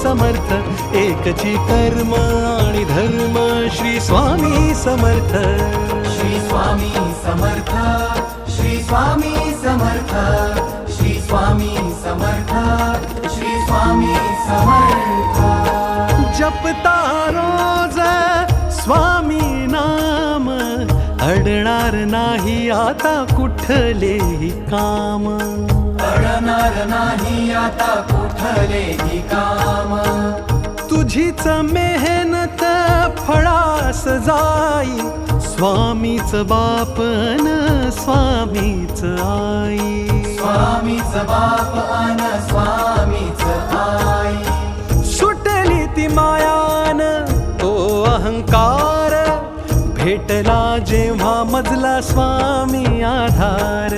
समर्थ, एकची कर्म आणि धर्म श्री स्वामी समर्थ. श्री स्वामी समर्थ, श्री स्वामी समर्थ, श्री स्वामी समर्थ, श्री स्वामी समर्थ. जपता रोज स्वामी नाम, अडणार नाही आता कुठलेही काम. अडणार नाही आता कुठलेही काम. तुझीच मेहनत फळास जाई, स्वामीच बापन स्वामीच आई. स्वामीच बाप अन स्वामीच आई. सुटली ती मायान तो अहंकार, भेटला जेव्हा मजला स्वामी आधार.